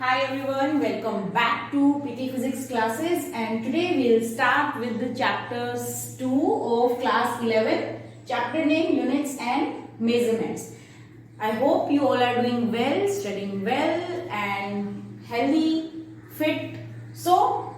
Hi everyone, welcome back to PT Physics classes, and today we'll start with the chapters 2 of class 11, chapter name units and measurements. I hope you all are doing well, studying well and healthy, fit. So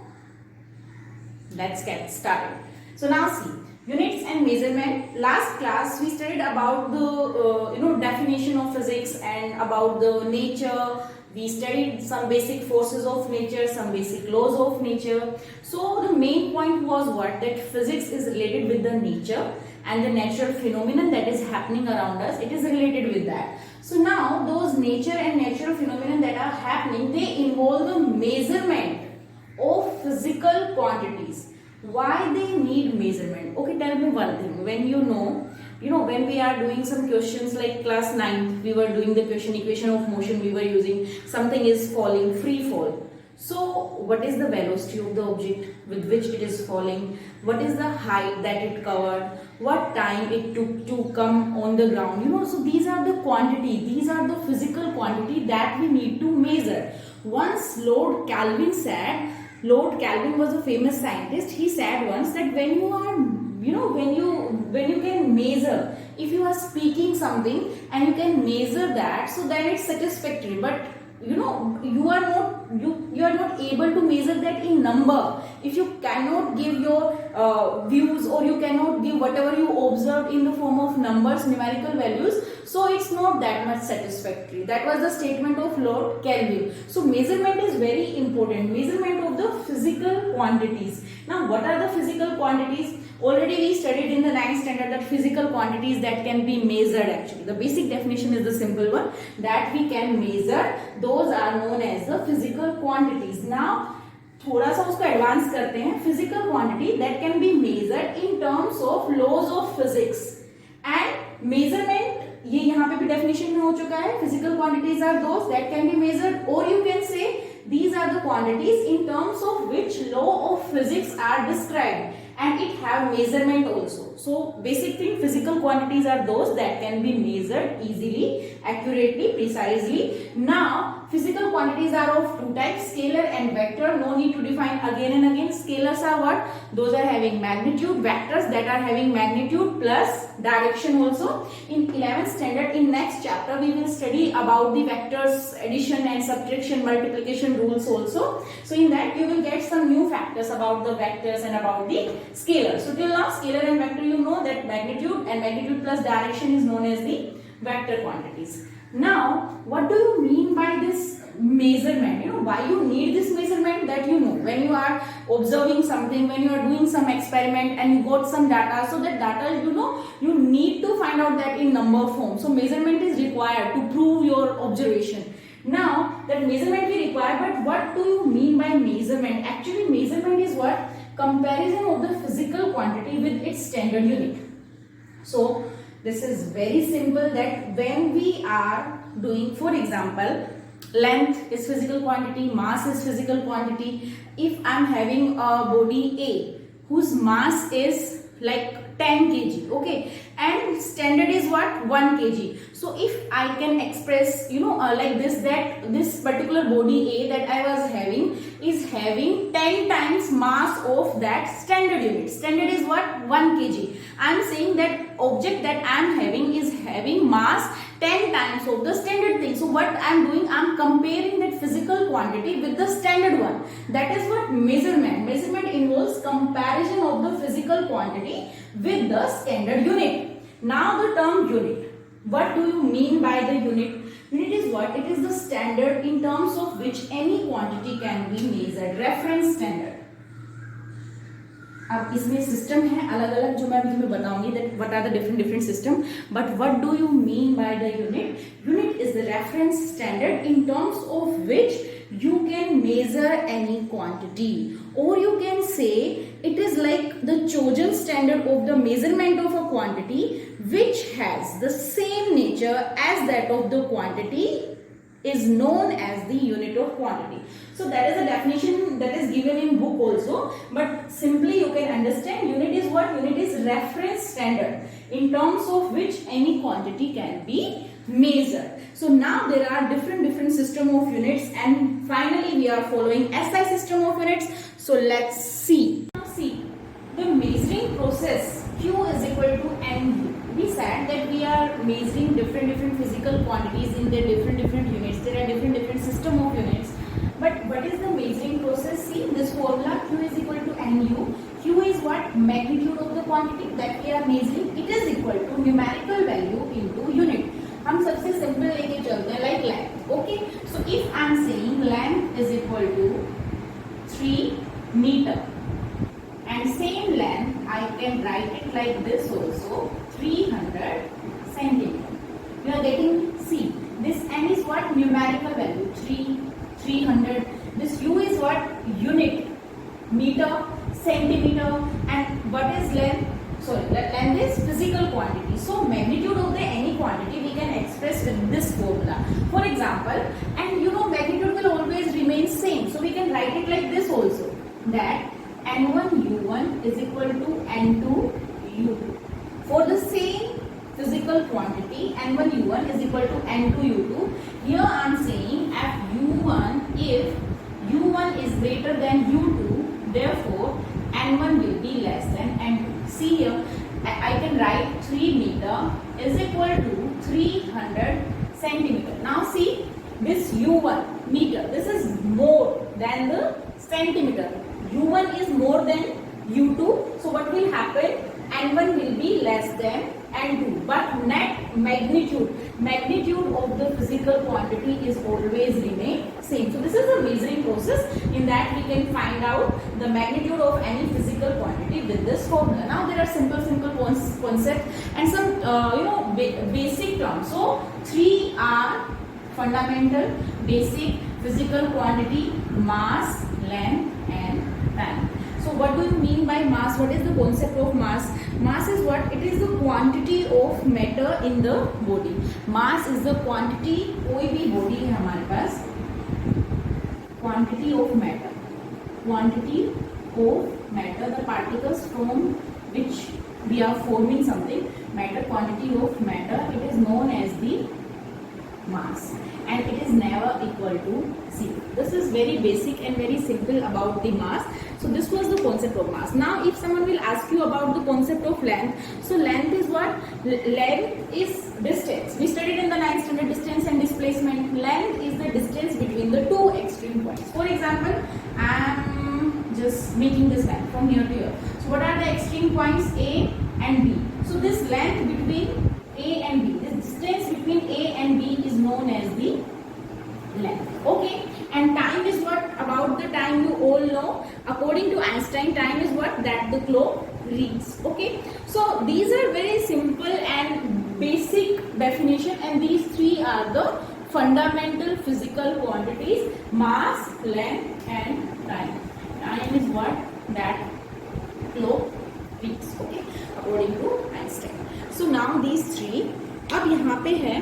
let's get started. So now see, units and measurement. Last class we studied about the definition of physics and about the nature. We studied some basic forces of nature, some basic laws of nature. So the main point was what? That physics is related with the nature and the natural phenomenon that is happening around us. It is related with that. So now those nature and natural phenomenon that are happening, they involve the measurement of physical quantities. Why they need measurement? Okay, tell me one thing. When we are doing some questions like class 9th, we were doing the question equation of motion, we were using something is falling, free fall. So what is the velocity of the object with which it is falling? What is the height that it covered? What time it took to come on the ground? So these are the quantity, these are the physical quantity that we need to measure. Once Lord Kelvin was a famous scientist. He said once that when you can measure, if you are speaking something and you can measure that, so then it's satisfactory. But you are not able to measure that in number. If you cannot give your views, or you cannot give whatever you observed in the form of numbers, numerical values, so it's not that much satisfactory. That was the statement of Lord Kelvin. So measurement is very important. Measurement of the physical quantities. Now what are the physical quantities? Already we studied in the 9th standard that physical quantities that can be measured actually. The basic definition is the simple one, that we can measure. Those are known as the physical quantities. Now थोड़ा सा उसको advance करते हैं. Physical quantity that can be measured in terms of laws of physics. And measurement, ये यहाँ पे भी definition में हो चुका है. Physical quantities are those that can be measured, or you can say these are the quantities in terms of which law of physics are described, and it have measurement also. So basic thing, physical quantities are those that can be measured easily, accurately, precisely. Now physical quantities are of two types, scalar and vector. No need to define again and again. Scalars are what? Those are having magnitude. Vectors that are having magnitude plus direction also. In 11th standard, in next chapter, we will study about the vectors, addition and subtraction, multiplication rules also. So in that you will get some new factors about the vectors and about the scalars. So till now, scalar and vector, you know that magnitude and magnitude plus direction is known as the vector quantities. Now what do you mean by this measurement? Why you need this measurement? That when you are observing something, when you are doing some experiment and you got some data, so that data you need to find out that in number form. So measurement is required to prove your observation. Now that measurement we require, but what do you mean by measurement? Actually measurement is what? Comparison of the physical quantity with its standard unit. So this is very simple, that when we are doing, for example, length is physical quantity, mass is physical quantity. If I am having a body A whose mass is like 10 kg, okay, and standard is what? 1 kg. So if I can express like this, that this particular body A that I was having is having 10 times mass of that standard unit. Standard is what? 1 kg. I am saying that object that I am having is having mass 10 times of the standard thing. So what I am doing, I am comparing that physical quantity with the standard one. That is what measurement. Measurement involves comparison of the physical quantity with the standard unit. Now the term unit. What do you mean by the unit? Unit is what? It is the standard in terms of which any quantity can be measured. Reference standard. अब इसमें system है अलग अलग जो मैं अभी तुम्हें बताऊंगी, that what are the different system, but what do you mean by the unit? Unit is the reference standard in terms of which you can measure any quantity, or you can say it is like the chosen standard of the measurement of a quantity which has the same nature as that of the quantity is known as the unit of quantity. So that is a definition that is given in book also, but simply you can understand unit is what? Unit is reference standard in terms of which any quantity can be measured. So now there are different system of units, and finally we are following SI system of units. So let's see. Now see, the measuring process Q is equal to NU. We said that we are measuring different physical quantities in their different units. There are different system of units. But what is the measuring process? See, this formula Q is equal to NU. Q is what? Magnitude of the quantity that we are measuring. It is equal to numerical value into unit. हम सबसे simple लेके चलते हैं like length. Okay. So if I am saying length is equal to 3 meter and same length I can write it like this also, 300 centimeter. You are getting, see, this n is what? Numerical value 300. This u is what? Unit, meter, centimeter, and what is length? Sorry, length is physical quantity. So magnitude of the any quantity we can express with this formula. For example, and you know magnitude will always remain same. So we can write it like this also, that n1 u1 is equal to n2 u2. For the same physical quantity, n1 u1 is equal to n2 u2. Here I am saying if u1 is greater than u2, therefore n1 will be less than n2. See here, I can write 3 meter is equal to 300 centimeter. Now see, this u1 meter, this is more than the centimeter. u1 is more than u2. So what will happen? n1 will be less than n2. But net magnitude of the physical quantity is always remain same. So this is the measuring process. In that we can find out the magnitude of any physical quantity with this formula. Now there are simple concepts and some basic terms. So three are fundamental, basic, physical quantity: mass, length, and time. So what do you mean by mass? What is the concept of mass? Mass is what? It is the quantity of matter in the body. Mass is the quantity, कोई भी body है हमारे पास, quantity of matter, the particles from which we are forming something, matter, quantity of matter, it is known as the mass, and it is never equal to 0. This is very basic and very simple about the mass. So this was the concept of mass. Now if someone will ask you about the concept of length, so length is what? Length is distance. We studied in the 9th standard distance and displacement. Length is the distance between the two extreme points. For example, I am just making this line from here to here. So what are the extreme points? A and B. So this length between A and B, this distance between A and B is known as the length. Okay. And time is what? About the time you all know. According to Einstein, time is what? That the clock reads. Okay. So these are very simple and basic definition, and these three are the fundamental physical quantities: mass, length, and time. Time is what? That clock reads. Okay. According to Einstein. So now these three. अब यहाँ पे है,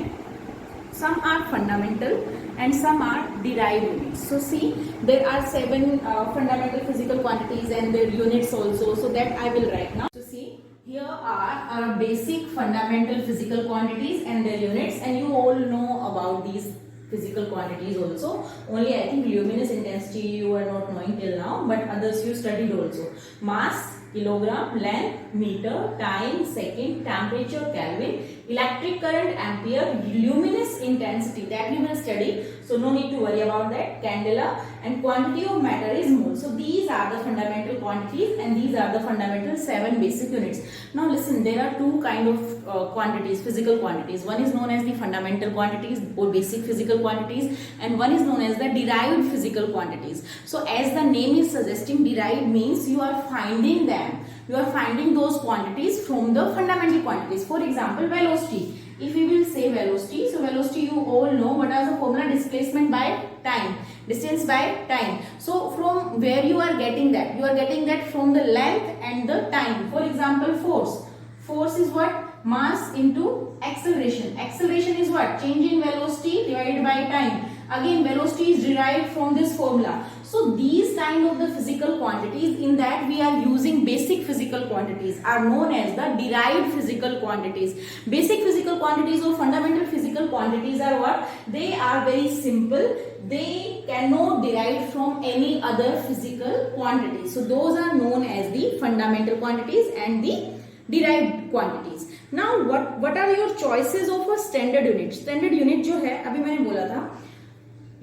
some are fundamental and some are derived units. So see, there are 7 fundamental physical quantities and their units also. So that I will write now. So see, here are our basic fundamental physical quantities and their units, and you all know about these physical quantities also. Only I think luminous intensity you are not knowing till now, but others you studied also. Mass, kilogram, length, meter, time, second, temperature, Kelvin, electric current, ampere, luminous intensity, that you will study, so no need to worry about that, candela, and quantity of matter is mole. So these are the fundamental quantities and these are the fundamental 7 basic units. Now listen, there are two kind of quantities, physical quantities. One is known as the fundamental quantities or basic physical quantities, and one is known as the derived physical quantities. So as the name is suggesting, derived means you are finding them. You are finding those quantities from the fundamental quantities. For example, velocity. If we will say velocity, so velocity you all know what is the formula: displacement by time, distance by time. So from where you are getting that? You are getting that from the length and the time. For example, force. Force is what? Mass into acceleration. Acceleration is what? Change in velocity divided by time. Again, velocity is derived from this formula. So these kind of the physical quantities in that we are using basic physical quantities are known as the derived physical quantities. Basic physical quantities or fundamental physical quantities are what? They are very simple. They cannot derive from any other physical quantity. So those are known as the fundamental quantities and the derived quantities. Now what are your choices of a standard unit? Standard unit जो है अभी मैंने बोला था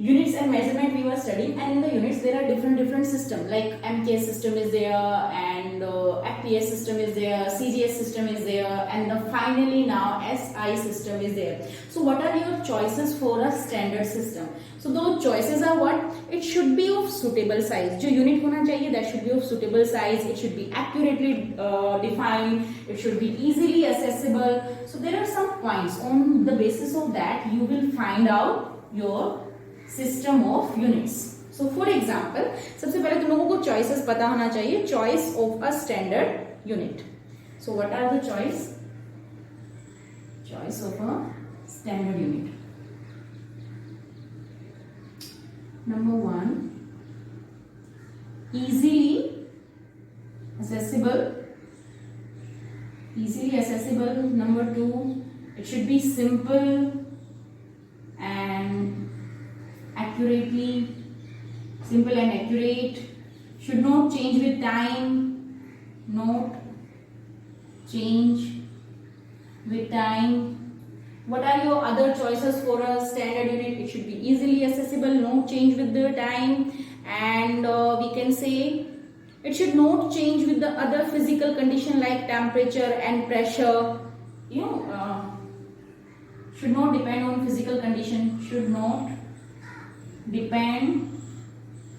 units and measurement we were studying, and in the units there are different system like MKS system is there, and FPS system is there, CGS system is there, and finally now SI system is there. So what are your choices for a standard system? So those choices are what? It should be of suitable size. जो unit होना चाहिए that should be of suitable size. It should be accurately defined. It should be easily accessible. So there are some points. On the basis of that, you will find out your system of units. So for example, सबसे पहले तुम लोगों को choices पता होना चाहिए. Choice of a standard unit. So what are the choice? Choice of a standard unit. Number 1, easily accessible. Easily accessible. Number 2, it should be simple and accurately, simple and accurate. Should not change with time. Not change with time. What are your other choices for a standard unit? It should be easily accessible, not change with the time, and we can say it should not change with the other physical condition like temperature and pressure. You know, should not depend on physical condition. Should not depend.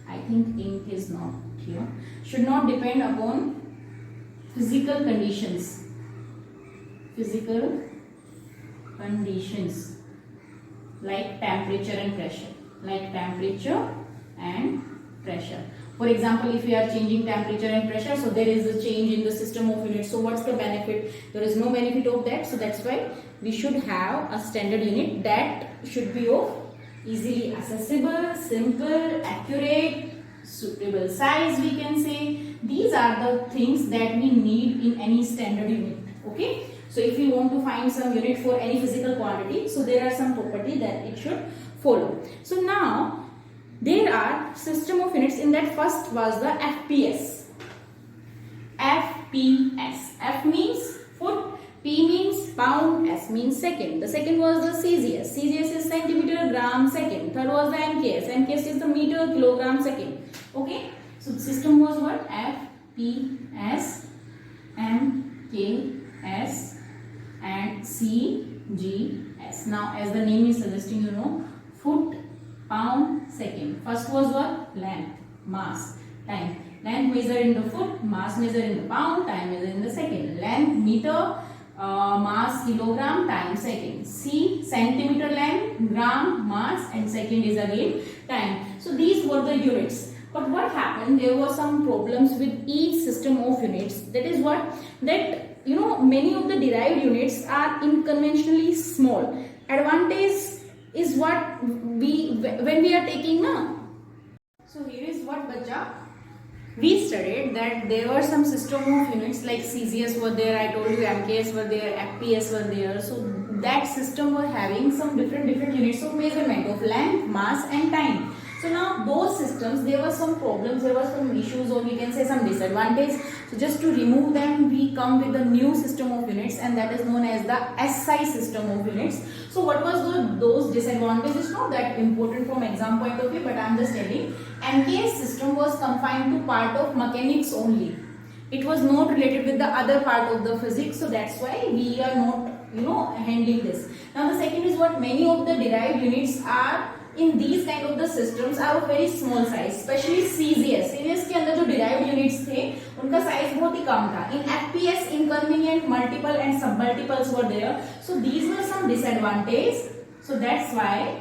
I think ink is not here. Should not depend upon physical conditions. Physical conditions like temperature and pressure. Like temperature and pressure. For example, if we are changing temperature and pressure, so there is a change in the system of units. So what's the benefit? There is no benefit of that. So that's why we should have a standard unit that should be of easily accessible, simple, accurate, suitable size, we can say. These are the things that we need in any standard unit. Okay. So if you want to find some unit for any physical quantity, so there are some property that it should follow. So now there are system of units. In that first was the FPS. FPS. F means foot, P means pound, S means second. The second was the CGS. CGS is centimeter, gram, second. Third was the MKS. MKS is the meter, kilogram, second. Okay. So the system was what? FPS, MKS and CGS. Now as the name is suggesting, you know, foot, pound, second. First was what? Length, mass, time. Length measure in the foot, mass measure in the pound, time measure in the second. Length meter, mass kilogram, time second. C centimeter length, gram, mass, and second is again time. So these were the units. But what happened? There were some problems with each system of units. That is what? That you know, many of the derived units are inconventionally small. Advantage is what when we are taking now. So here is what bacha we studied, that there were some system of units like CGS were there, I told you MKS were there, FPS were there. So that system were having some different units of measurement of length, mass and time. So now those systems, there were some problems, there were some issues, or we can say some disadvantage. So just to remove them, we come with a new system of units, and that is known as the SI system of units. So what was those disadvantages? Not that important from exam point of view, but I am just telling. MKS system was confined to part of mechanics only. It was not related with the other part of the physics, so that's why we are not, you know, handling this. Now the second is what? Many of the derived units are in these kind of the systems are of very small size, especially CGS. CGS के अंदर जो derived units थे, उनका size बहुत ही कम था. In FPS, inconvenient multiple and submultiples were there. So these were some disadvantages. So that's why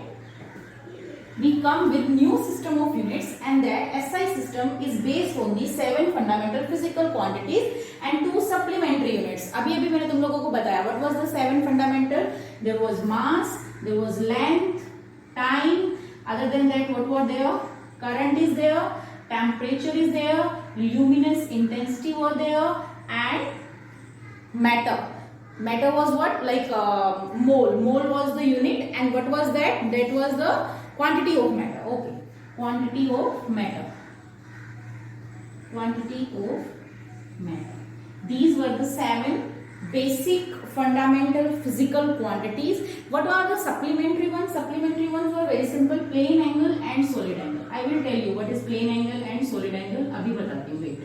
we come with new system of units, and that SI system is based on the 7 fundamental physical quantities and 2 supplementary units. अभी मैंने तुम लोगों को बताया. What was the 7 fundamental? There was mass, there was length, time, Other than that, what were there? Current is there, temperature is there, luminous intensity were there, and matter. Matter was what? Like mole. Mole was the unit, and what was that? That was the quantity of matter. Okay, quantity of matter. Quantity of matter. These were the 7 basic fundamental physical quantities. What are the supplementary ones? Supplementary ones were very simple: plane angle and solid angle. I will tell you what is plane angle and solid angle. अभी बताती हूँ. Wait.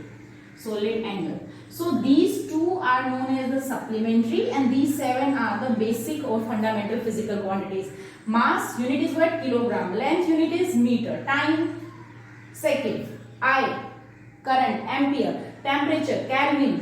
Solid angle. So these two are known as the supplementary, and these 7 are the basic or fundamental physical quantities. Mass unit is what? Kilogram. Length unit is meter. Time, second. I, current, ampere. Temperature, Kelvin.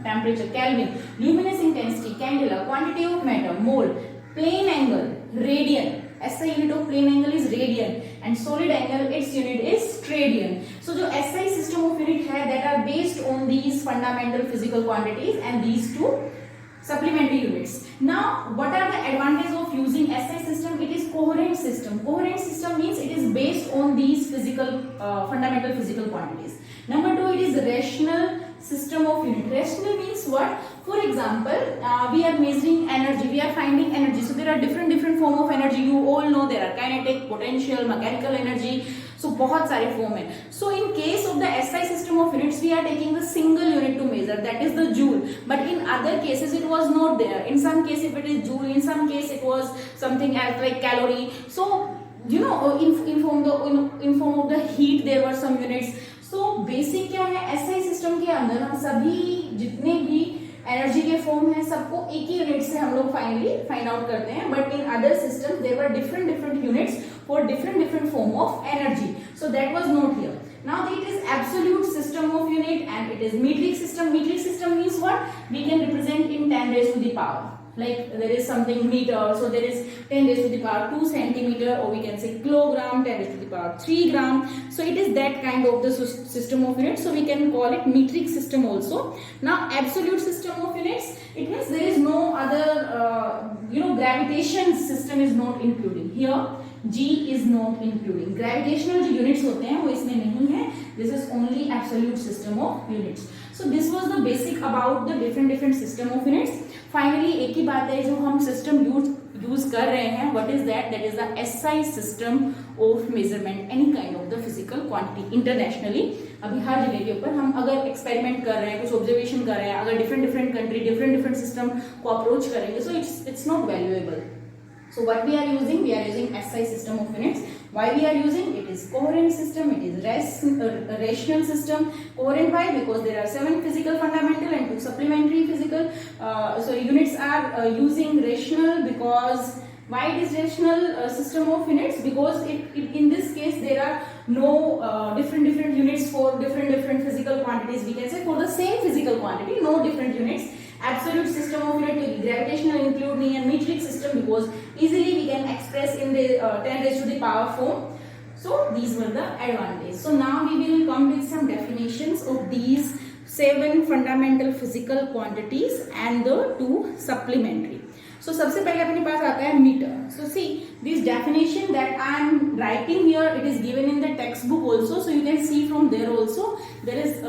Temperature, Kelvin. Luminous intensity, candela. Quantity of matter, mole. Plane angle, radian. SI unit of plane angle is radian, and solid angle, its unit is radian. So जो SI system of unit है, that are based on these fundamental physical quantities and these two supplementary units. Now, what are the advantages of using SI system? It is coherent system. Coherent system means it is based on these physical fundamental physical quantities. Number 2, it is rational system of unit. Rational means what? For example, we are measuring energy, we are finding energy. So there are different form of energy. You all know there are kinetic, potential, mechanical energy. So बहुत सारे form है. So in case of the SI system of units, we are taking the single unit to measure, that is the joule. But in other cases, it was not there. In some case, if it is joule, in some case it was something else like calorie. So you know, in form of the heat, there were some units. So basic क्या है? SI system के अंदर हम सभी जितने भी energy के form है सबको एक ही यूनिट से हम लोग फाइनली फाइंड आउट करते हैं. But in other system there were different units for different form of energy. So that was not here. Now it is absolute system of unit and it is metric system. Metric system means what? We can represent in 10 raised to the power. Like there is something meter, so there is 10 raised to the power 2 centimeter, or we can say kilogram, 10 raised to the power 3 gram. So it is that kind of the system of units. So we can call it metric system also. Now absolute system of units, it means there is no other gravitation system is not including here. G is not including. Gravitational जो units होते हैं वो इसमें नहीं है. This is only absolute system of units. So this was the basic about the different system of units. Finally एक ही बात है जो हम system use कर रहे हैं. What is that? That is the SI system of measurement. Any kind of the physical quantity internationally. अभी हर जगह के ऊपर हम अगर एक्सपेरिमेंट कर रहे हैं, कुछ ऑब्जर्वेशन कर रहे हैं, अगर डिफरेंट कंट्री डिफरेंट सिस्टम को अप्रोच करेंगे, so it's not valuable. So what we are using SI system of units. Why we are using? It is coherent system, it is rational system. Coherent why? Because there are 7 physical fundamental and 2 supplementary physical. So units are using rational because why it is rational system of units? Because in this case there are no different units for different physical quantities. We can say for the same physical quantity, no different units. Absolute system of unit, gravitational include नहीं है. Metric system because easily we can express in the 10 raised to the power form. So these were the advantages. So now we will come with some definitions of these 7 fundamental physical quantities and the 2 supplementary. So सबसे पहले अपने पास आता है metre. So see this definition that I am writing here, it is given in the textbook also. So you can see from there also there is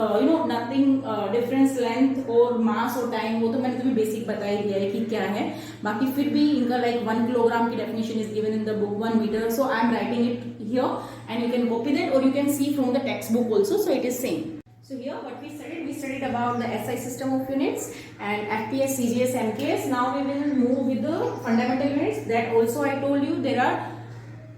nothing difference length or mass or time. वो तो मैंने तुम्हें basic बता ही दिया है कि क्या है. बाकी फिर भी इनका like 1 kilogram की definition is given in the book, 1 meter. So I am writing it here and you can copy that or you can see from the textbook also. So it is same. So here what we studied about the SI system of units and FPS, CGS, MKS. Now we will move with the fundamental units. That also I told you there are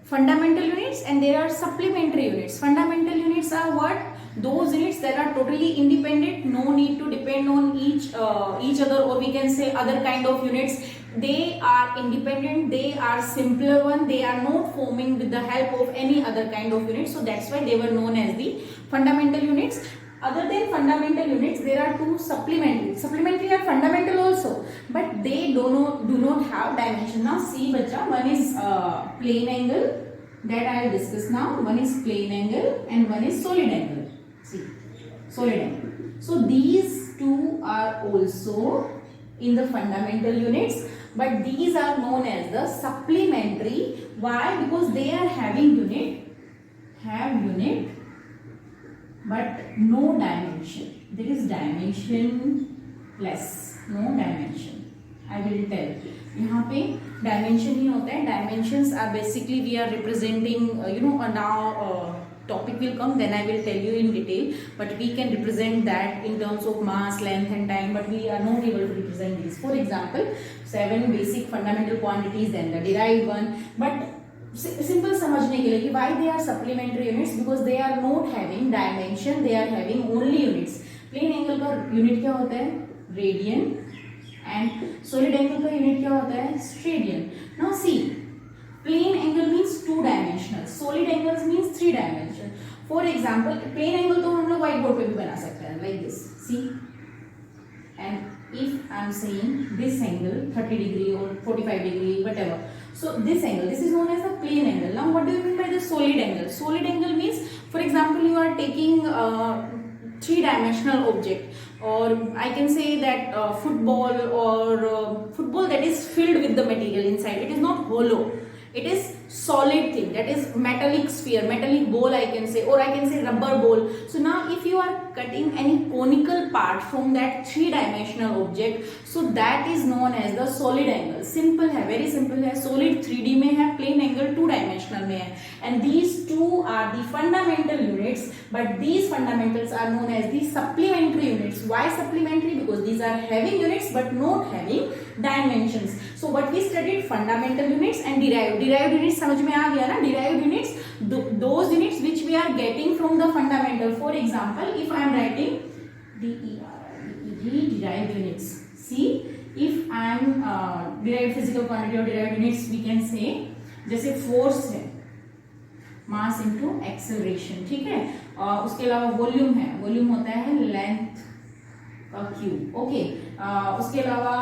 fundamental units and there are supplementary units. Fundamental units are what? Those units that are totally independent, no need to depend on each other, or we can say other kind of units. They are independent, they are simpler one, they are not forming with the help of any other kind of unit. So that's why they were known as the fundamental units. Other than fundamental units, there are 2 supplementary. Supplementary are fundamental also, but they do not have dimension. Now see bacha, one is plane angle that I will discuss now. One is plane angle and one is solid angle. See, solid angle. So these 2 are also in the fundamental units, but these are known as the supplementary Why? Because they are having unit, but no dimension. There is dimensionless, no dimension. I will tell. यहाँ पे dimension ही होता है. Dimensions are basically we are representing. Now topic will come. Then I will tell you in detail. But we can represent that in terms of mass, length, and time. But we are not able to represent these. For example, 7 basic fundamental quantities, then the derived one. But simple समझने के लिए कि why they are supplementary units, because they are not having dimension, they are having only units. Plane angle का unit क्या होता है? Radian. And solid angle का unit क्या होता है? Steradian. Now see, plane angle means 2 dimensional, solid angles means 3 dimensional. For example plane angle तो हम लोग व्हाइट बोर्ड पे भी बना सकते हैं, like this. See, and if I am saying this angle 30 degree or 45 degree, whatever, so this angle, this is known as the plane angle. Now what do you mean by the solid angle? Solid angle means, for example, you are taking 3-dimensional object, or I can say that football, or football that is filled with the material inside. It is not hollow, it is solid thing, that is metallic sphere, metallic ball I can say, or I can say rubber ball. So now if you are cutting any conical part from that 3-dimensional object, so that is known as the solid angle. Simple है, very simple है. Solid 3D में है, plane angle 2-dimensional में है. And these two are the fundamental units, but these fundamentals are known as the supplementary units. Why supplementary? Because these are having units but not having dimensions. So what we studied, fundamental units and derived. Derived units समझ में आ गया ना? Derived units, those units which we are getting from the fundamental. For example, if I am writing derived units. See, if I am derived physical quantity or derived units, we can say जैसे force है, mass into acceleration, ठीक है. उसके अलावा volume है, volume होता है length का क्यूब. ओके, उसके अलावा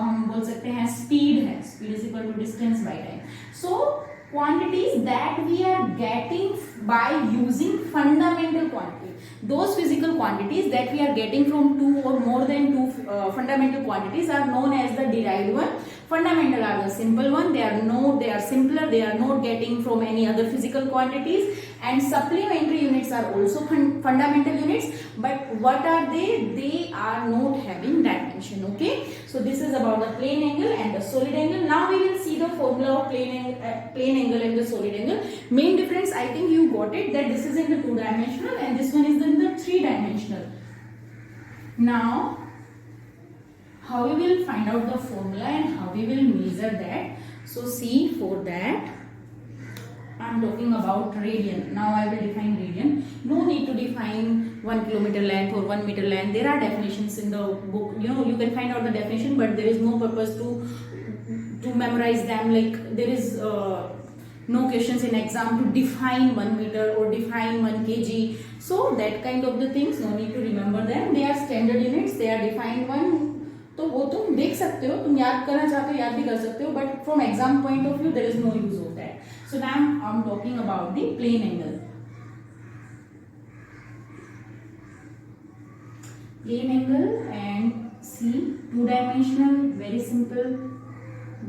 हम बोल सकते हैं स्पीड है, speed is equal to distance by time. So quantities that we are getting by using fundamental quantity, those physical quantities that we are getting from 2 or more than 2 fundamental quantities are known as the derived one. Fundamental are the simple one, they are simpler, they are not getting from any other physical quantities. And supplementary units are also fundamental units, but what are they? They are not having dimension. Okay, so this is about the plane angle and the solid angle. Now we will see the formula of plane angle and the solid angle. Main difference, I think you got it, that this is in the 2-dimensional and this one is in the 3-dimensional. Now how we will find out the formula and how we will measure that? So see, for that I am talking about radian. Now I will define radian. No need to define 1 kilometer length or 1 meter length. There are definitions in the book. You can find out the definition, but there is no purpose to memorize them. Like there is no questions in exam to define 1 meter or define 1 kg. So that kind of the things, no need to remember them. They are standard units. They are defined one. तो वो तुम देख सकते हो, तुम याद करना चाहते हो याद भी कर सकते हो, but from exam point of view there is no use of that. So now I am talking about the plane angle. Plane angle and see, 2-dimensional, very simple.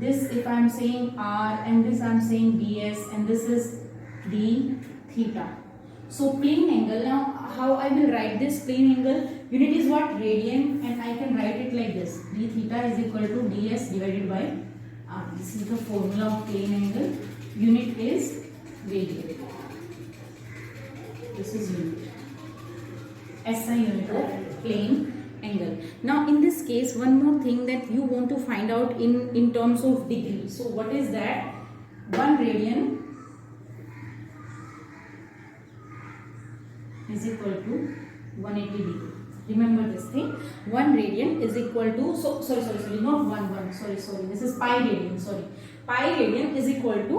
This if I am saying r and this I am saying ds and this is d theta. So plane angle, now how I will write this plane angle? Unit is what? Radian, and I can write it like this: d theta is equal to ds divided by r. This is the formula of plane angle. Unit is radian. This is unit. SI unit of plane angle. Now in this case, one more thing that you want to find out in terms of degree. So what is that? 1 radian is equal to 180 degree. Remember this thing. 1 radian is equal to, sorry, not 1, sorry, this is pi radian, sorry. Pi radian is equal to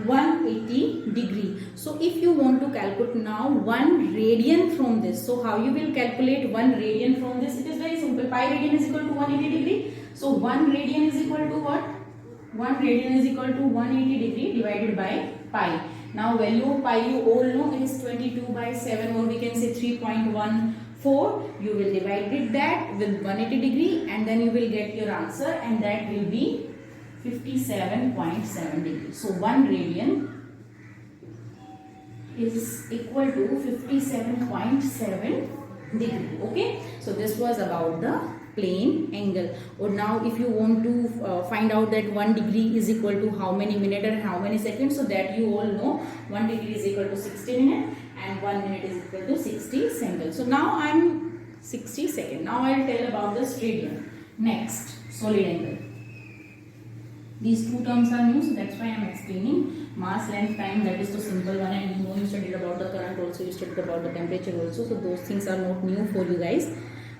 180 degree. So if you want to calculate now 1 radian from this, so how you will calculate 1 radian from this? It is very simple. Pi radian is equal to 180 degree. So 1 radian is equal to what? 1 radian is equal to 180 degree divided by pi. Now value of pi you all know is 22 by 7, or we can say 3.14. You will divide it that with 180 degree and then you will get your answer, and that will be 57.7 degree. So 1 radian is equal to 57.7 degree. Okay, so this was about the plane angle. Or now if you want to find out that 1 degree is equal to how many minutes and how many seconds, so that you all know 1 degree is equal to 60 minutes and 1 minute is equal to 60 seconds. So now I'm 60 seconds. Now I'll tell about the radian. Next, solid angle. These two terms are new, so that's why I'm explaining. Mass, length, time, that is the simple one, and you know you studied about the current also, you studied about the temperature also, so those things are not new for you guys.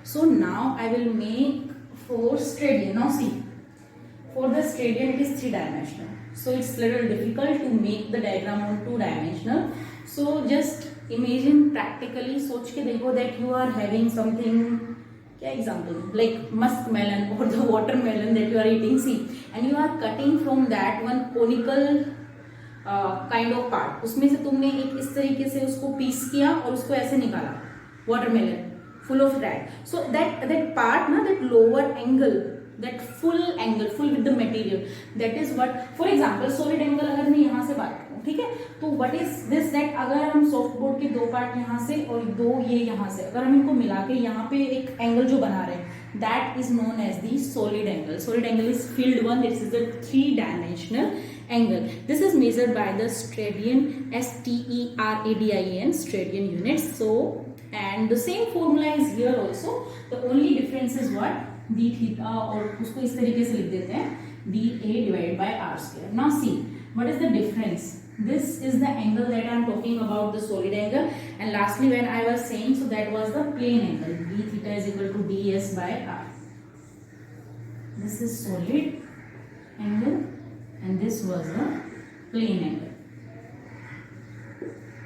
So now I will make for radian. Now see, for the radian it is 3-dimensional, so it's little difficult to make the diagram on 2-dimensional. So just imagine practically, सोच के देखो that you are having something, क्या example, like musk melon or the watermelon that you are eating, see, and you are cutting from that one conical kind of part, उसमें से तुमने एक इस तरीके से उसको पीस किया और उसको ऐसे निकाला, watermelon full of that. So that part na, that lower angle, that full angle, full with the material, that is what, for example solid angle अगर मैं यहाँ से बात करूँ, ठीक है, तो what is this, that अगर हम सॉफ्ट बोर्ड के 2 पार्ट यहाँ से और 2 ये यहाँ से, अगर हम इनको मिला के यहाँ पे एक एंगल जो बना रहे हैं, that is known as the solid angle. Solid angle is field 1, this is the 3-dimensional angle. This is measured by the Steradian, S-T-E-R-A-D-I-A-N, Steradian units. So, and the same formula is here also. The only difference is what, d theta, और उसको इस तरीके से लिख देते हैं dA divided by r square. Now see, what is the difference? This is the angle that I am talking about, the solid angle. And lastly, when I was saying, so that was the plane angle. D theta is equal to ds by r. This is solid angle, and this was the plane angle.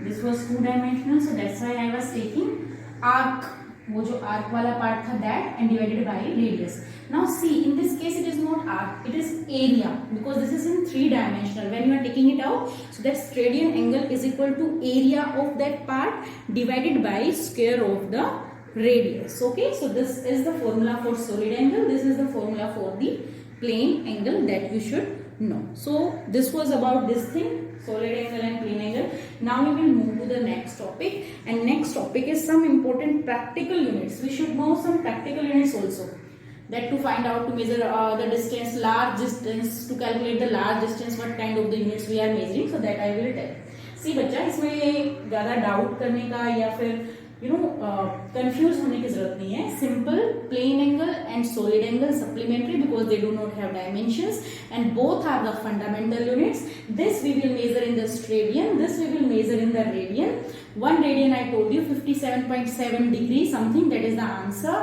This was 2-dimensional, so that's why I was taking arc, वो जो arc वाला part था, that, and divided by radius. Now see, in this case it is not arc, it is area, because this is in 3-dimensional. When you are taking it out, so that radian angle is equal to area of that part divided by square of the radius. Okay, so this is the formula for solid angle, this is the formula for the plane angle that you should know. So this was about this thing, solid angle and plane angle. Now we will move to the next topic, and next topic is some important practical units. We should know some practical units also, that to find out, to measure the distance, large distance, to calculate the large distance, what kind of the units we are measuring, so that I will tell. See बच्चा, इसमें ज़्यादा doubt करने का या फिर confuse होने की जरूरत नहीं है. Simple plane angle and solid angle supplementary, because they do not have dimensions and both are the fundamental units. This we will measure in the radian, this we will measure in the radian. 1 radian I told you 57.7 degree something, that is the answer.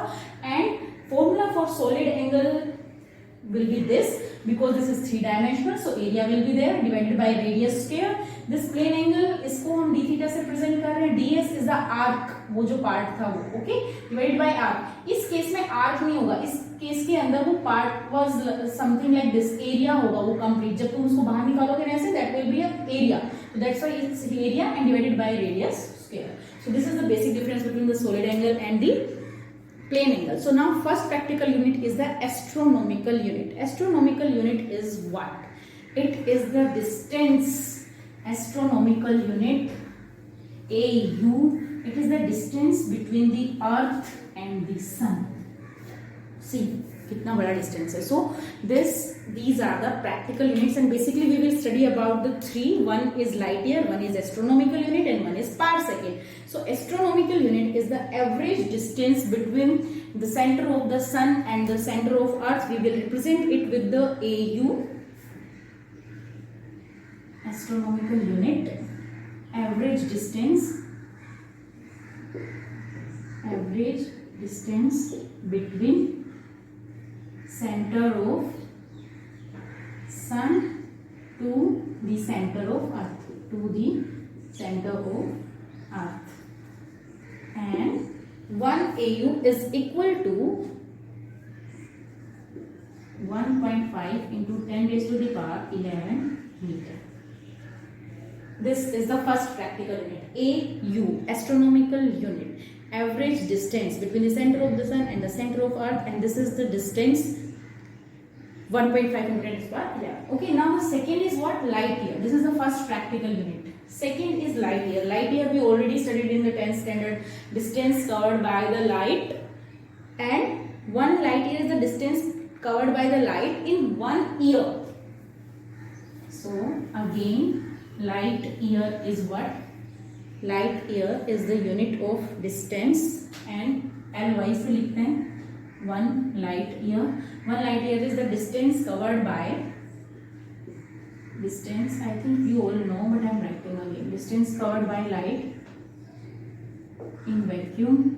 And formula for solid angle will be this, because this is 3-dimensional, so area will be there divided by radius square. This plane angle, इसको हम d theta से present कर रहे हैं. ds is the arc, वो जो part था वो, ओके, डिवाइडेड बाय आर्क. इस केस में आर्क नहीं होगा, इस केस के अंदर वो part was something like this, area होगा वो कंप्लीट. जब तुम उसको बाहर निकालोगे ना ऐसे, that will be area, so that's why it's area and divided by radius square. So this is the basic difference between the solid angle and the plane angle. So now first practical unit is the astronomical unit. Astronomical unit is what? It is the distance. Astronomical unit, AU, it is the distance between the earth and the sun. See कितना बड़ा distance है. So these are the practical units, and basically we will study about the three. One is light year, one is astronomical unit, and one is parsecond. So astronomical unit is the average distance between the center of the sun and the center of earth. We will represent it with the AU. Astronomical unit, average distance between center of sun to the center of earth, and 1 AU is equal to 1.5 into 10 raised to the power 11 meter. This is the first practical unit, AU, astronomical unit, average distance between the center of the sun and the center of earth, and this is the distance 1.5 into 10 to the power 11. Okay, now the second is what? Light year. This is the first practical unit. Second is light year. Light year we already studied in the 10th standard. Distance covered by the light, and 1 light year is the distance covered by the light in 1 year. So again, light year is what? Light year is the unit of distance, and LY से लिखते हैं 1 light year. 1 light year is the distance covered by, distance I think you all know, but I am writing again. Distance covered by light in vacuum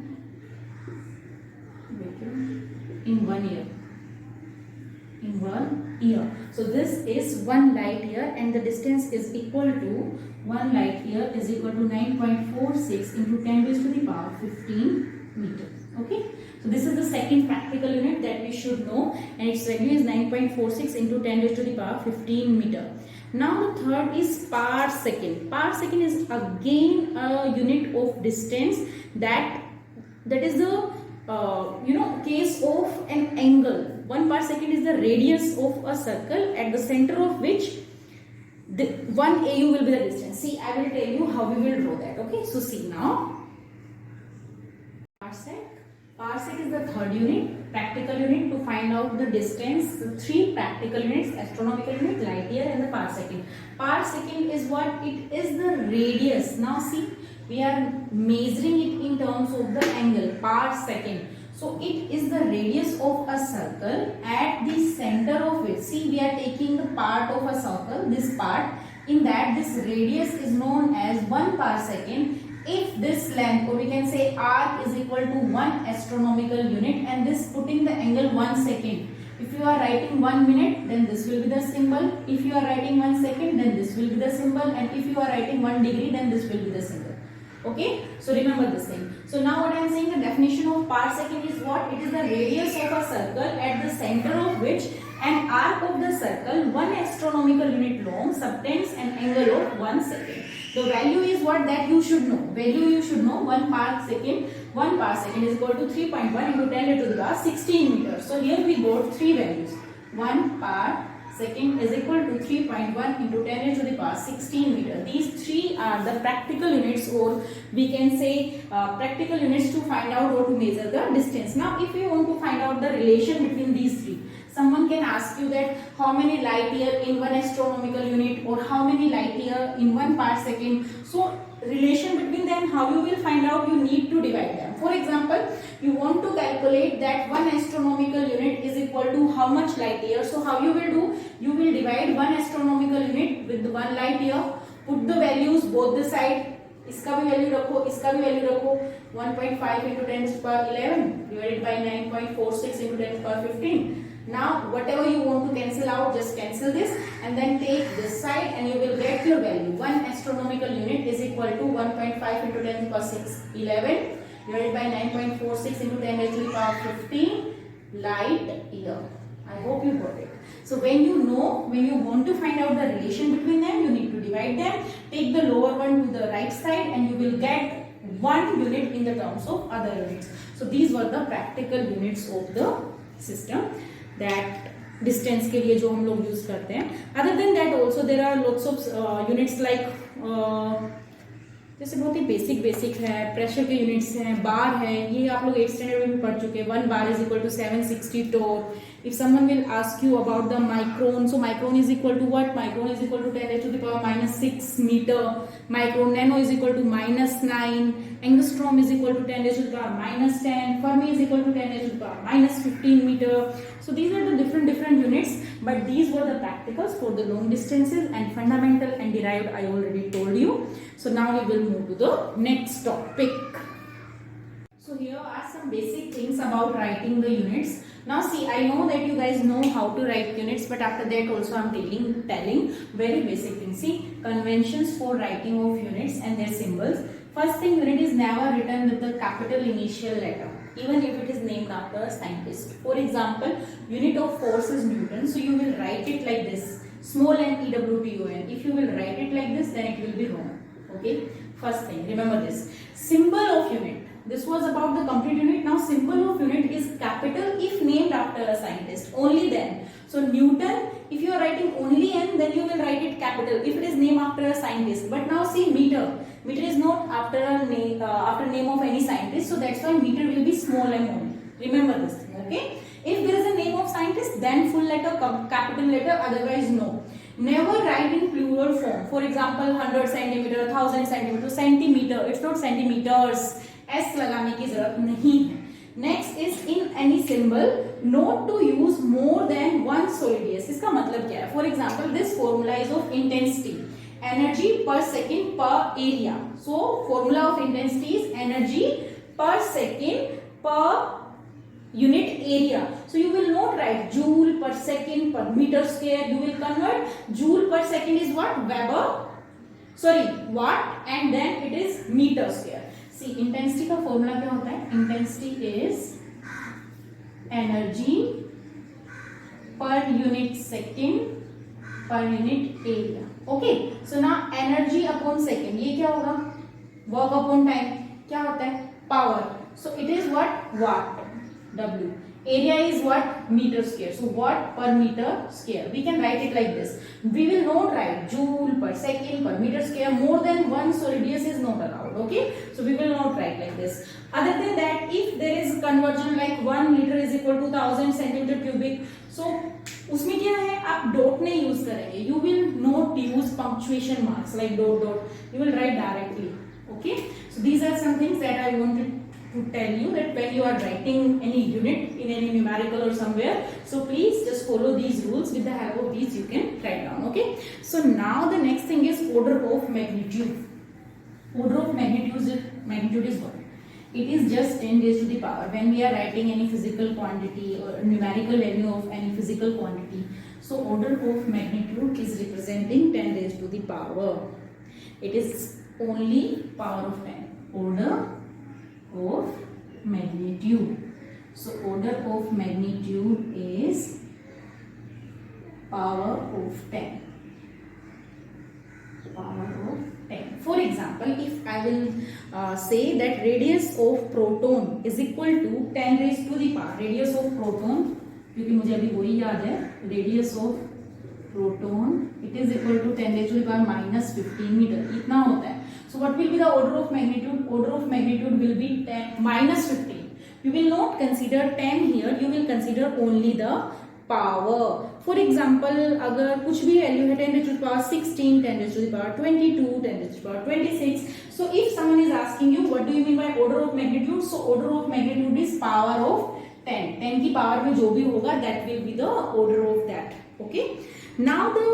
in 1 year. In 1 year. So this is 1 light year, and the distance is equal to 1 light year is equal to 9.46 into 10 raised to the power 15 meter. Okay. So this is the second practical unit that we should know, and its value is 9.46 into 10 raised to the power 15 meter. Now the third is parsecond. Parsecond is again a unit of distance that is the case of an angle. 1 parsecond is the radius of a circle at the center of which the 1 AU will be the distance. See, I will tell you how we will draw that. Okay, so see now. Parsec is the third unit, practical unit to find out the distance. The 3 practical units: astronomical unit, light year, and the parsecond. Parsecond is what? It is the radius. Now see, we are measuring it in terms of the angle, parsecond. So it is the radius of a circle at the center of it. See, we are taking the part of a circle, this part. In that, this radius is known as 1 parsecond. If this length, or we can say arc, is equal to 1 astronomical unit, and this putting the angle 1 second. If you are writing 1 minute, then this will be the symbol. If you are writing 1 second, then this will be the symbol. And if you are writing 1 degree, then this will be the symbol. Okay, so remember this thing. So now what I am saying, the definition of parsecond is what? It is the radius of a circle at the center of which an arc of the circle 1 astronomical unit long subtends an angle of 1 second. The value is what? That you should know. Value you should know. 1 parsecond. 1 parsecond is equal to 3.1 into 10 raised to the power 16 meters. So here we got 3 values. 1 parsecond is equal to 3.1 into 10 raised to the power 16 meter. These 3 are the practical units, or we can say practical units to find out how to measure the distance. Now if you want to find out the relation between these 3, someone can ask you that how many light year in 1 astronomical unit, or how many light year in 1 parsecond. So relation between them, how you will find out? You need to divide them. For example, you want to calculate that 1 astronomical unit is equal to how much light year. So how you will do? You will divide 1 astronomical unit with 1 light year, put the values both the side. इसका भी value रखो, इसका भी value रखो. 1.5 into 10 to the power 11 divided by 9.46 into 10 to the power 15. Now whatever you want to cancel out, just cancel this and then take this side, and you will get your value. 1 astronomical unit is equal to 1.5 into 10 to the power 11 divided by 9.46 into 10 raised to the power 15 light year. I hope you got it. So when you want to find out the relation between them, you need to divide them. Take the lower one to the right side, and you will get 1 unit in the terms of other units. So these were the practical units of the system, that distance के लिए जो हम लोग use करते हैं. Other than that also there are lots of units like जैसे बहुत ही basic है, प्रेशर के यूनिट्स हैं, बार है, ये आप लोग 8th स्टैंडर्ड में भी पढ़ चुके हैं. 1 bar is equal to 760 torr. If someone will ask you about the micron, so micron is equal to what? Micron is equal to 10 raised to the power -6 meter. Micron. Nano is equal to -9. Angstrom is equal to 10 raised to the power -10. Fermi is equal to 10 raised to the power -15 meter. So these are the different units, but these were the practicals for the long distances, and fundamental and derived I already told you. So now we will move to the next topic. So here are some basic things about writing the units. Now see, I know that you guys know how to write units, but after that also I am telling very basic things. See, conventions for writing of units and their symbols. First thing, unit is never written with the capital initial letter, even if it is named after a scientist. For example, unit of force is Newton, so you will write it like this, small n EWTON. If you will write it like this, then it will be wrong. Okay, first thing, remember this. Symbol of unit. This was about the complete unit. Now symbol of unit is capital if named after a scientist. Only then. So Newton, if you are writing only N, then you will write it capital if it is named after a scientist. But now see meter. Meter is not after a name of any scientist. So that's why meter will be small m only. Remember this thing, okay? If there is a name of scientist, then full letter, capital letter, otherwise no. Never write in plural form. For example, 100 centimeter, 1000 centimeter, centimeter. It's not centimeters. S लगाने की जरूरत नहीं है. Next is in any symbol, not to use more than one solidus. इसका मतलब क्या है? For example, this formula is of intensity. Energy per second per area. So formula of intensity is energy per second per unit area. So you will not write joule per second per meter square. You will convert joule per second is what? Weber. Sorry, watt, and then it is meter square. See, intensity का formula क्या होता है? Intensity is energy per unit second per unit area. Okay. So now energy upon second. ये क्या होगा? Work upon time. क्या होता है? Power. So it is what? Watt. W. Area is what? Meter square. So watt per meter square. We can write it like this. We will not write joule per second per meter square. More than one solidus is not allowed. Okay. So we will not write like this. Other than that, if there is conversion like 1 liter is equal to 1000 centimeter cubic. So उसमें क्या है? आप dot नहीं use करेंगे. You will not use punctuation marks like dot. You will write directly. Okay. So these are some things that I wanted to tell you, that when you are writing any unit in any numerical or somewhere, so please just follow these rules. With the help of these you can write down. Okay. So now the next thing is order of magnitude. Order of magnitude is what? It is just 10 raised to the power. When we are writing any physical quantity or numerical value of any physical quantity, so order of magnitude is representing 10 raised to the power. It is only power of 10. Order of magnitude. So order of magnitude is power of 10. Power of 10. For example, if I will say that radius of proton is equal to 10 raised to the power. Radius of proton, क्योंकि मुझे अभी वही याद है, radius of proton it is equal to 10 raised to the power minus 15 meter. इतना होता है. So what will be the order of magnitude? Order of magnitude will be 10 minus 15. You will not consider 10 here. You will consider only the power. For example, अगर कुछ भी value है 10 raised to the power 16, 10 raised to the power 22, 10 raised to the power 26. So if someone is asking you what do you mean by order of magnitude? So order of magnitude is power of 10. 10 की power में जो भी होगा that will be the order of that. Okay. Now the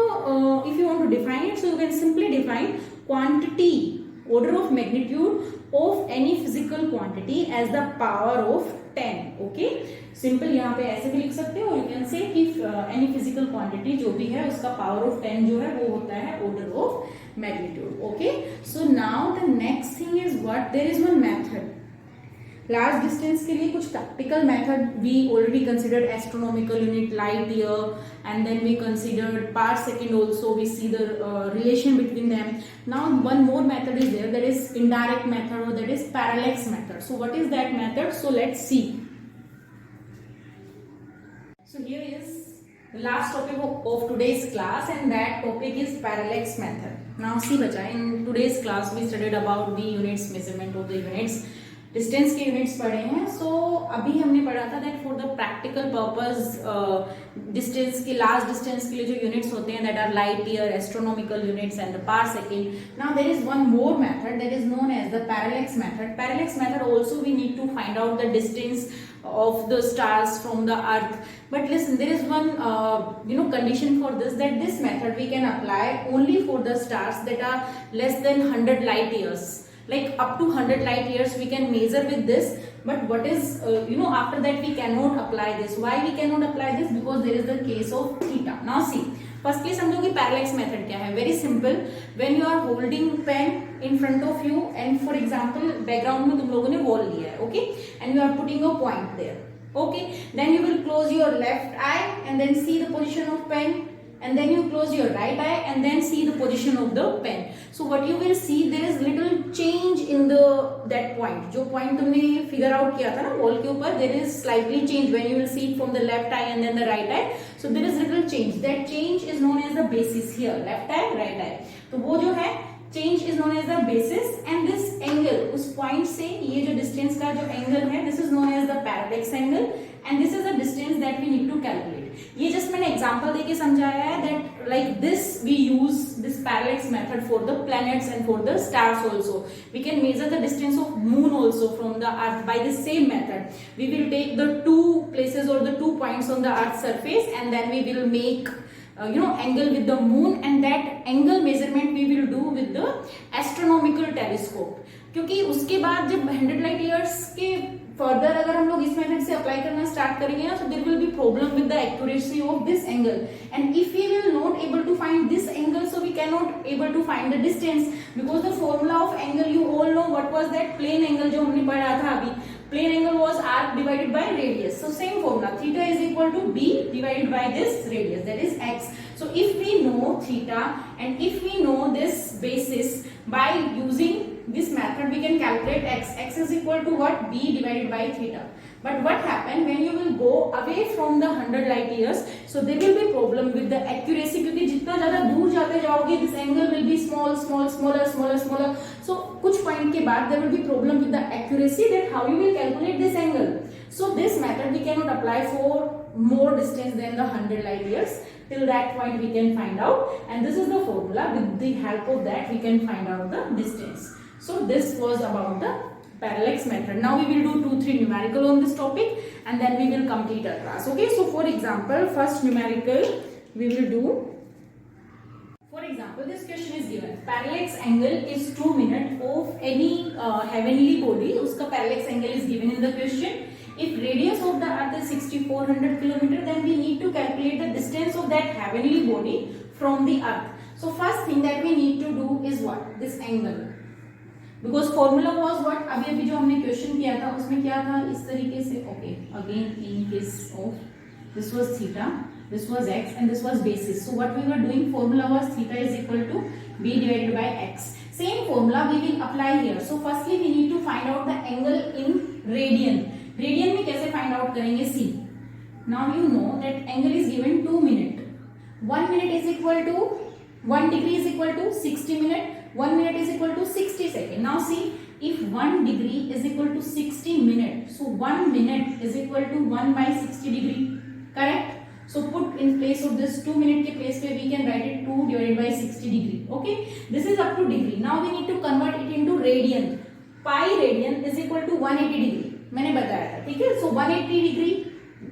if you want to define it, so you can simply define quantity. Order of magnitude of any physical quantity as the power of 10. Okay. Simple यहाँ पे ऐसे भी लिख सकते हो. You can say कि any physical quantity जो भी है उसका power of 10 जो है वो होता है order of magnitude. Okay. So now the next thing is what? There is one method. Large distance के लिए कुछ practical method we already considered astronomical unit, light year, and then we considered parsecond also. We see the relation between them. Now one more method is there, that is indirect method, or that is parallax method. So what is that method? So let's see. So here is the last topic of today's class, and that topic is parallax method. Now see बच्चा, in today's class we studied about the units, measurement of the units. Distance के units पढ़े हैं. So अभी हमने पढ़ा था that for the practical purpose distance के large distance के लिए जो यूनिट्स होते हैं that are light year, astronomical units and the parsec. Now there is one more method that is known as the parallax method. Parallax method also we need to find out the distance of the stars from the earth. But listen, there is one condition for this, that this method we can apply only for the stars that are less than 100 light years. Like up to 100 light years we can measure with this, but what is after that we cannot apply this. Why we cannot apply this? Because there is the case of theta. Now see, firstly समझो कि parallax method क्या है. Very simple. When you are holding pen in front of you and for example background में तुम लोगों ने wall लिया है, okay, and you are putting a point there, okay, then you will close your left eye and then see the position of pen, and then you close your right eye and then see the position of the pen. So what you will see, there is little change in that point, जो point तुमने figure out किया था ना wall के ऊपर, there is slightly change when you will see from the left eye and then the right eye, so there is little change, that change is known as the basis here, left eye right eye, तो वो जो है change is known as the basis, and this angle उस point से ये जो distance का जो एंगल है, this is known as the parallax angle, and this is the distance that we need to calculate. ये जस्ट मैंने एग्जांपल देके समझाया है that like this we use this parallax method for the planets and for the stars also, we can measure the distance of moon also from the earth by the same method, we will take the two places or the two points on the earth surface and then we will make angle with the moon, and that angle measurement we will do with the astronomical telescope, क्योंकि उसके बाद जब 100 light years के further अगर हम लोग इस method से अप्लाई करना स्टार्ट करेंगे ना, so there will be problem with the accuracy of this angle, and if we will not able to find this angle, so we cannot able to find the distance, because the formula of angle you all know what was that, plane angle जो हमने पढ़ा था अभी, plane angle was arc divided by radius, so same formula, theta is equal to b divided by this radius, that is x. So if we know theta and if we know this basis, by using this method we can calculate x. X is equal to what, b divided by theta. But what happen when you will go away from the 100 light years, so there will be problem with the accuracy, क्योंकि जितना ज्यादा दूर जाते जाओगे this angle will be smaller, so कुछ point के बाद there will be problem with the accuracy, that how you will calculate this angle. So this method we cannot apply for more distance than the 100 light years, till that point we can find out, and this is the formula, with the help of that we can find out the distance. So this was about the parallax method. Now we will do 2-3 numerical on this topic and then we will complete our class. Okay, so for example, first numerical we will do, for example, this question is given, parallax angle is 2 minutes of any heavenly body, uska parallax angle is given in the question. If radius of the earth is 6400 km, then we need to calculate the distance of that heavenly body from the earth. So first thing that we need to do is what, this angle, because formula was what, अभी अभी जो हमने question किया था उसमें क्या था, इस तरीके से, okay, again in case of this was theta, this was x and this was basis, so what we were doing, formula was theta is equal to b divided by x. Same formula we will apply here. So firstly we need to find out the angle in radian. Radian में कैसे find out करेंगे, see, now you know that angle is given 2 minute, 1 minute is equal to 1 degree is equal to 60 minute, 1 minute is equal to 60 second. Now see, if 1 degree is equal to 60 minute, so 1 minute is equal to 1 by 60 degree, correct? So put in place of this 2 minute के place पे we can write it 2 divided by 60 degree. Okay, this is up to degree. Now we need to convert it into radian. Pi radian is equal to 180 degree. मैंने बताया था, ठीक है? So 180 degree,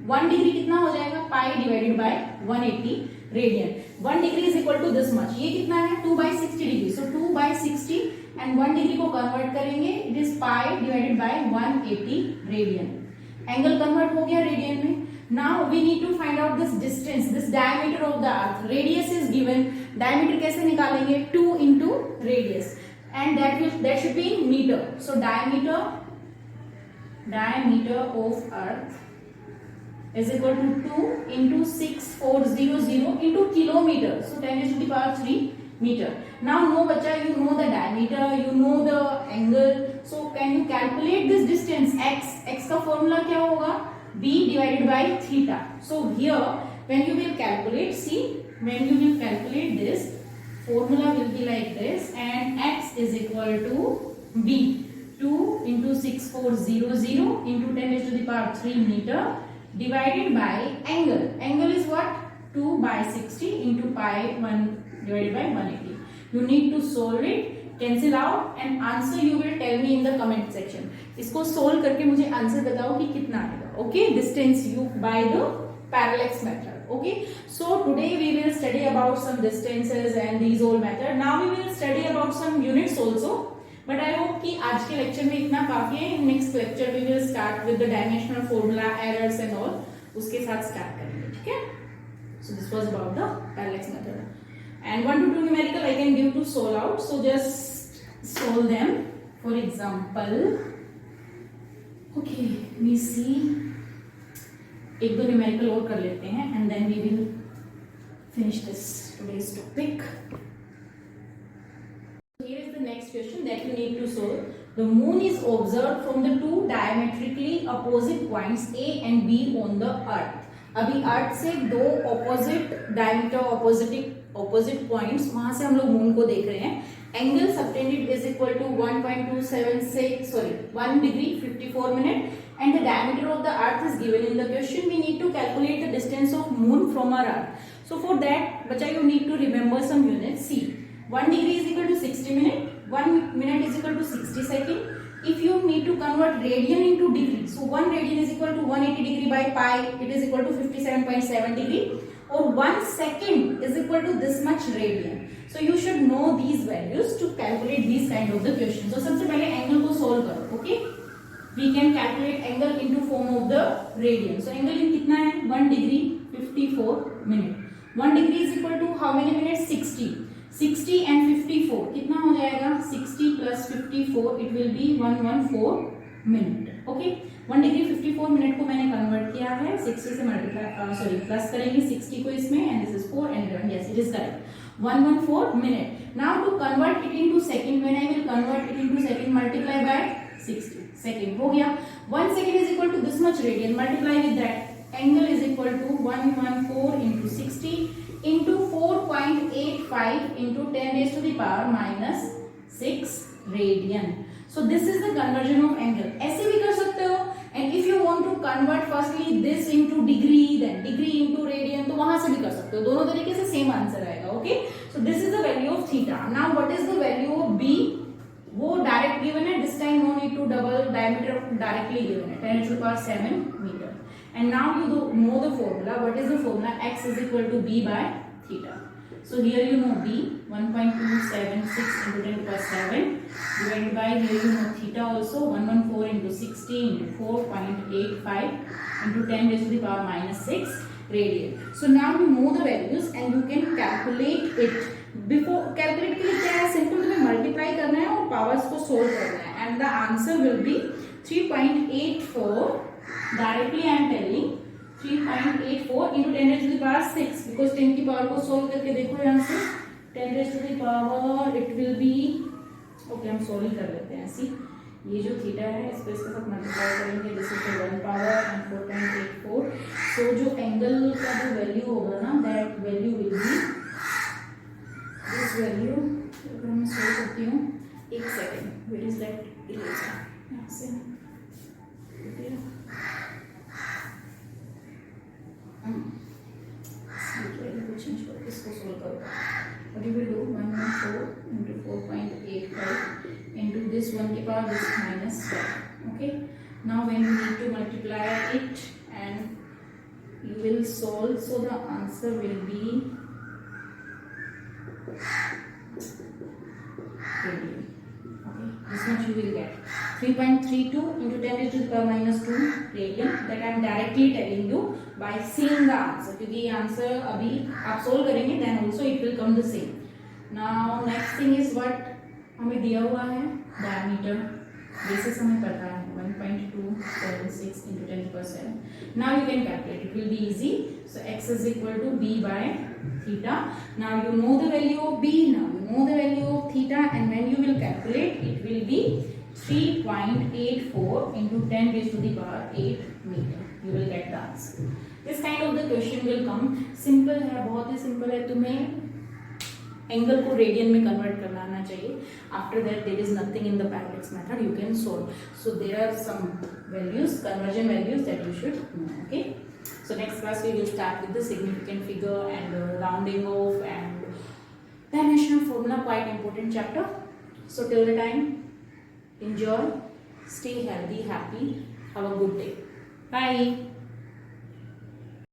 1 degree कितना हो जाएगा, pi divided by 180 radian. 1 degree is equal to this much, ये कितना है, 2 by 60 degree, so 2 by 60 and 1 degree को कन्वर्ट करेंगे, it is pi divided by 180 radian. Angle convert हो गया रेडियन में. Now we need to find out this distance, this diameter of the earth. Radius is given, diameter कैसे निकालेंगे, 2 into radius, and that should be in metre. So diameter of earth is equal to 2 into 6400 into kilometer, so 10 to the power 3 meter. Now know bacha, you know the diameter, you know the angle, so can you calculate this distance x? X का formula क्या होगा, b divided by theta. So here when you will calculate, see, when you will calculate this, formula will be like this, and x is equal to b, 2 into 6400 into 10 to the power 3 meter divided by angle. Angle is what, 2 by 60 into pi 1 divided by 180. You need to solve it, cancel out, and answer you will tell me in the comment section. इसको solve करके मुझे answer बताओ कि कितना आएगा. Okay, distance you by the parallax method. Okay, so today we will study about some distances and these all method. Now we will study about some units also. But I hope कि आज के lecture में इतना काफी है. Next lecture we will start with the dimensional formula, errors and all, उसके साथ start करेंगे, ठीक है? So this was about the parallax method, and 1 to 2 numerical I can give to solve out, so just solve them. For example, okay, we see, एक दो numerical और कर लेते हैं and then we will finish this today's topic. Here is the next question that you need to solve. The moon is observed from the two diametrically opposite points A and B on the earth. अभी अर्थ से दो opposite diameter opposite points वहां से हम लोग moon को देख रहे हैं. Angle subtended is equal to 1 degree 54 minute and the diameter of the earth is given in the question. We need to calculate the distance of moon from our earth. So for that bacha you need to remember some units. See, 1 degree is equal to 60 minute, 1 minute is equal to 60 second. If you need to convert radian into degree, so 1 radian is equal to 180 degree by pi, it is equal to 57.7 degree, or 1 second is equal to this much radian. So you should know these values to calculate these kind of the questions. So सबसे पहले angle को solve करो, okay? We can calculate angle into form of the radian. So angle in कितना है? 1 degree 54 minute. 1 degree is equal to how many minutes? 60. 60 and 54 कितना हो जाएगा? 60 plus 54 it will be 114 minute. Okay? 1 degree 54 minute को मैंने convert किया है 60 से मल्टीप्लाई प्लस करेंगे 60 को इसमें and this is 4 and 11. Yes, it is correct. 114 minute. Now to convert it into second, when I will convert it into second, multiply by 60 second. हो गया. 1 second is equal to this much radian. Multiply with that. Angle is equal to 114 into 60 into 4.85 into 10 raised to the power minus 6 radian. So this is the conversion of angle. ऐसे भी कर सकते हो. And if you want to convert firstly this into degree, then degree into radian, तो वहां से भी कर सकते हो. दोनों तरीके से same answer आएगा. Okay? So this is the value of theta. Now what is the value of B? वो डायरेक्ट गिवन है. This time no need to double, diameter directly given है 10 to the power 7 meter. And now you know the formula. What is the formula? X is equal to B by theta. So here you know B 1.276 into 10 to the power 7 divided by, here you know theta also 114 into 60 into 4.85 into 10 raised to the power minus 6 radian. So now you know the values and you can calculate it. Before calculate के लिए क्या है? Simple तुम्हें multiply करना है और powers को solve करना है and the answer will be 3.84. Directly I am telling 3.84 into 10 raised to the power 6 because 10 की पावर को सोल्व करके देखो यहाँ से 10 raised to the power it will be, okay हम सोल्व कर लेते हैं. ऐसी ये जो थीटा है इसको इसके साथ मल्टीप्लाई करेंगे, this is 1 power and 4.84. So जो एंगल का जो वैल्यू होगा ना that value will be this value. अगर मैं सोल्व करती हूँ एक second, where is that eraser, यहाँ से इसको सोल्व करो. What you will do? 114 into 4.85 into this 1 के power this minus 12. Okay. Now when you need to multiply it and you will solve, so the answer will be 20. Okay. This much you will get 3.32 into 10 raised to the power minus 2 radian. That I am directly telling you by seeing the answer. क्योंकि ये answer अभी आप solve करेंगे then also it will come the same. Now next thing is what हमें दिया हुआ है diameter. Basis हमें पता है 1.276 into 10 to the power 7. Now you can calculate. It will be easy. So x is equal to b by theta. Now you know the value of b. Now you know the value of theta, and when you will calculate, it will be 3.84 into 10 raised to the power 8 meter. You will get the answer. This kind of the question will come. Simple है, बहुत ही simple है. तुम्हें angle को radian में convert करना आना चाहिए. After that there is nothing in the parallel method, you can solve. So there are some values, conversion values that you should know. Okay, so next class we will start with the significant figure and rounding off and dimensional formula, quite important chapter. So till the time, enjoy, stay healthy, happy, have a good day. Bye.